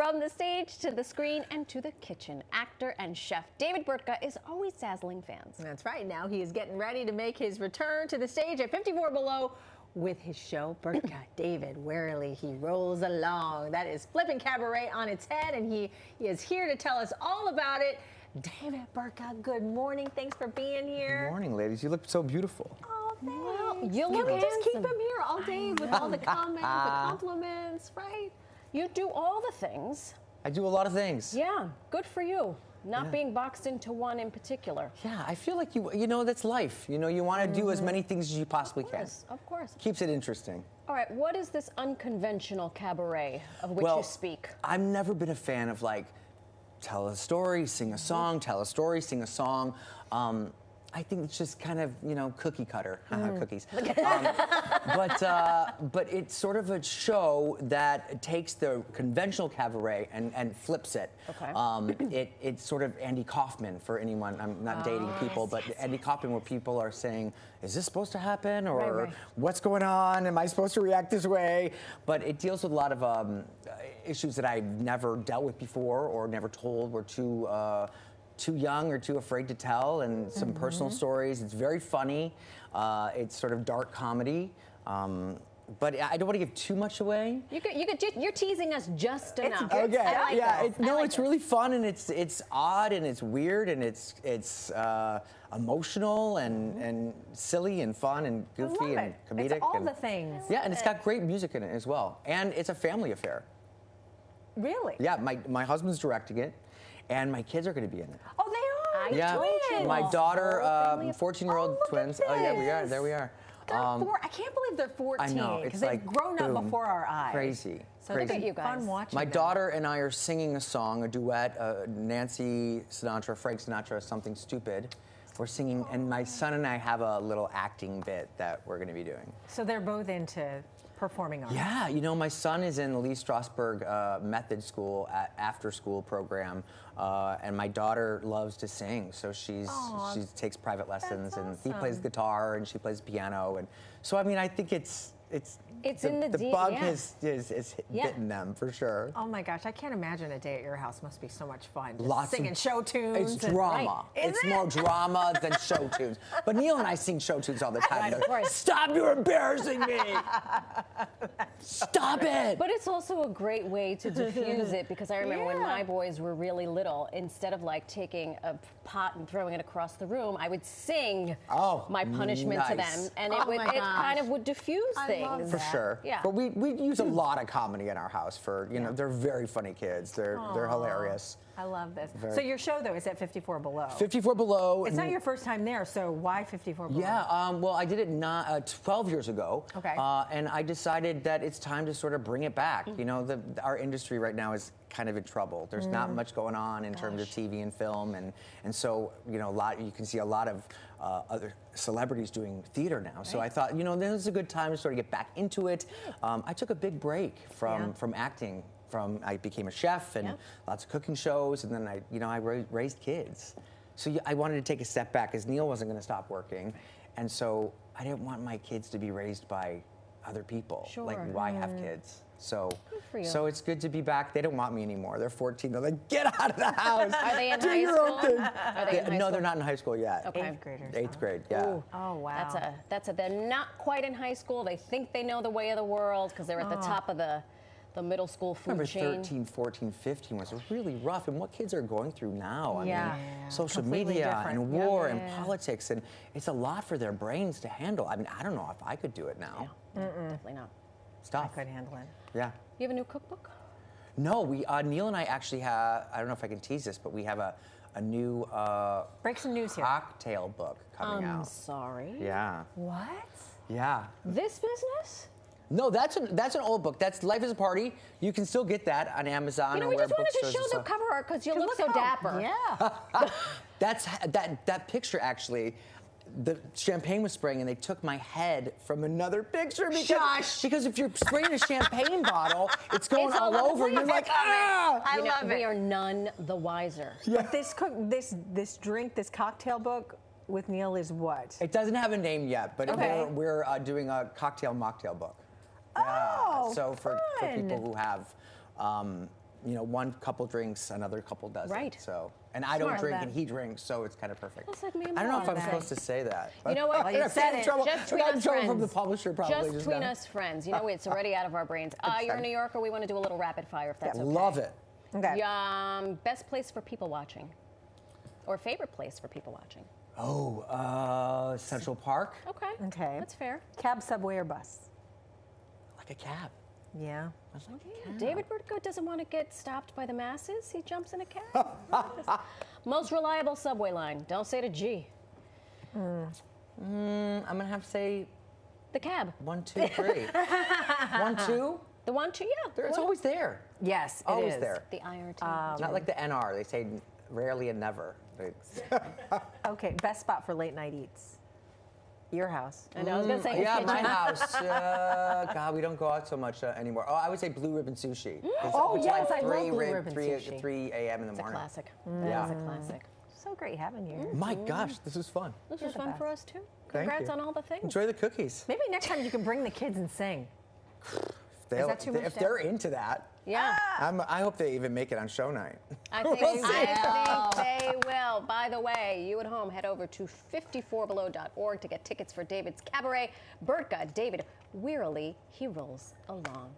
From the stage to the screen and to the kitchen, actor and chef David Burtka is always dazzling fans. That's right. Now he is getting ready to make his return to the stage at 54 Below with his show, Burtka, David, Wearily He Rolls Along. That is flipping cabaret on its head, and he is here to tell us all about it. David Burtka, good morning. Thanks for being here. Good morning, ladies. You look so beautiful. Oh, thanks. Well, you look Can we just keep handsome. him here all day with all the comments, the compliments, right? You do all the things. I do a lot of things. Yeah, good for you. Not being boxed into one in particular. Yeah, I feel like you know, that's life. You know, you want to do as many things as you possibly can. Of course. Keeps it interesting. All right, what is this unconventional cabaret of which Well, you speak? I've never been a fan of like, tell a story, sing a song, tell a story, sing a song. I think it's just kind of, you know, cookie cutter, cookies. But it's sort of a show that takes the conventional cabaret and flips it. Okay. It's sort of Andy Kaufman for anyone. I'm not dating people, but Andy Kaufman, where people are saying, is this supposed to happen? Or what's going on? Am I supposed to react this way? But it deals with a lot of issues that I've never dealt with before or never told. We're too young or too afraid to tell, and some personal stories. It's very funny. It's sort of dark comedy. But I don't want to give too much away. You're teasing us just enough. Okay. I like yeah. this. It's really fun, and it's odd, and it's weird, and it's emotional, and silly, and fun, and goofy, and comedic. It's all the things. Yeah, and it's got great music in it as well, and it's a family affair. Really? Yeah, my husband's directing it, and my kids are going to be in it. Oh, they are? Yeah, Twins. my daughter, 14-year-old look at twins. Oh yeah, we are. this. There we are. They're I can't believe they're 14. I know, because it's they've like, grown up boom, before our eyes. Crazy. So crazy. Look at you guys. Fun watching My them. daughter and I are singing a song, a duet, Nancy Sinatra, Frank Sinatra, Something Stupid. We're singing, and my son and I have a little acting bit that we're going to be doing. So they're both into performing arts. Yeah, you know, my son is in the Lee Strasberg Method School after school program, and my daughter loves to sing, so she takes private lessons, and he plays guitar and she plays piano, and so I mean, I think it's in the bug yeah. has bitten them for sure. Oh my gosh, I can't imagine a day at your house must be so much fun. Just Lots singing of, show tunes. It's drama. Right. It's more drama than show tunes. But Neil and I sing show tunes all the time. Of course. Stop, you're embarrassing me. Stop it. But it's also a great way to diffuse it, because I remember when my boys were really little, instead of like taking a pot and throwing it across the room, I would sing my punishment to them, and it kind of would diffuse things. For sure. Yeah. But we use a lot of comedy in our house. For you know, they're very funny kids. They're hilarious. I love this. So your show though is at 54 Below. 54 Below. It's not your first time there, so why 54 Below? Yeah, well, I did it 12 years ago. Okay. And I decided that it's time to sort of bring it back. You know, our industry right now is kind of in trouble. There's not much going on in terms of TV and film, and so you know, you can see a lot of other celebrities doing theater now. So I thought, you know, this is a good time to sort of get back into it. I took a big break from acting. I became a chef and lots of cooking shows, and then I raised kids. So I wanted to take a step back, because Neil wasn't going to stop working, and so I didn't want my kids to be raised by other people. Sure. Like, why have kids? So, for you. so it's good to be back. They don't want me anymore. They're 14. They're like, get out of the house. Are they in Do high your school? own thing. Are they in high No, school? they're not in high school yet. Okay. 8th graders. 8th grade, yeah. Ooh. Oh, wow. They're not quite in high school. They think they know the way of the world because they're at the top of the middle school food Remember chain. 13, 14, 15 was really rough, and what kids are going through now. I mean, social Completely media different. and war and politics, and it's a lot for their brains to handle. I mean, I don't know if I could do it now. Definitely not. Stop. I could handle it. Yeah. You have a new cookbook? No, Neil and I actually have, I don't know if I can tease this, but we have a new Break some news here. cocktail book coming out. I'm sorry. Yeah. What? Yeah. This business? No, that's an old book. That's Life is a Party. You can still get that on Amazon. You know, or we where just wanted to bookstores show and the stuff. cover art because you look so how- dapper. Yeah. That picture actually. The champagne was spraying, and they took my head from another picture because if you're spraying a champagne bottle, it's going It's all all over, and you're like, ah! I love it. We are none the wiser. But this drink, this cocktail book with Neil is what? It doesn't have a name yet, but Okay. we're doing a cocktail mocktail book. Oh, so for fun. people who have one couple drinks, another couple doesn't. Right. So, and I don't Smart drink, then. and he drinks, so it's kind of perfect. That's like me and I don't know if I'm Mom. supposed to say that. You know what? Well, you said in it. trouble. Just I tweet got in us trouble from friends. the publisher probably Just just between now. us friends. You know, it's already out of our brains. You're in New York, or we want to do a little rapid fire if that's okay. Love it. Okay. Best place for people watching, or favorite place for people watching? Oh, Central Park. Okay. Okay. That's fair. Cab, subway, or bus? Like a cab. Yeah. I was like, a cab. David Burtka doesn't want to get stopped by the masses. He jumps in a cab. Most reliable subway line. Don't say to G. I'm gonna have to say The cab. 1, 2, 3. 1, 2. The 1, 2, yeah. It's always there. Yes, it Always is. there. The IRT. Not like the NR. They say rarely and never. Okay, best spot for late night eats? Your house. I know, I was going to say his Yeah, kitchen. my house. God, we don't go out so much anymore. Oh, I would say Blue Ribbon Sushi. Oh, It's yes, like I love 3 Blue rib- Ribbon 3 Sushi. 3 a.m. in the It's a morning. classic. Yeah. That is a classic. So great having you. My gosh, this was fun. This was the fun best. for us, too. Thank Congrats you. on all the things. Enjoy the cookies. Maybe next time you can bring the kids and sing. that too much If to they're into that, Yeah. I hope they even make it on show night. I think, We'll see. I think they will. By the way, you at home, head over to 54below.org to get tickets for David's cabaret. Burtka, David, Wearily He Rolls Along.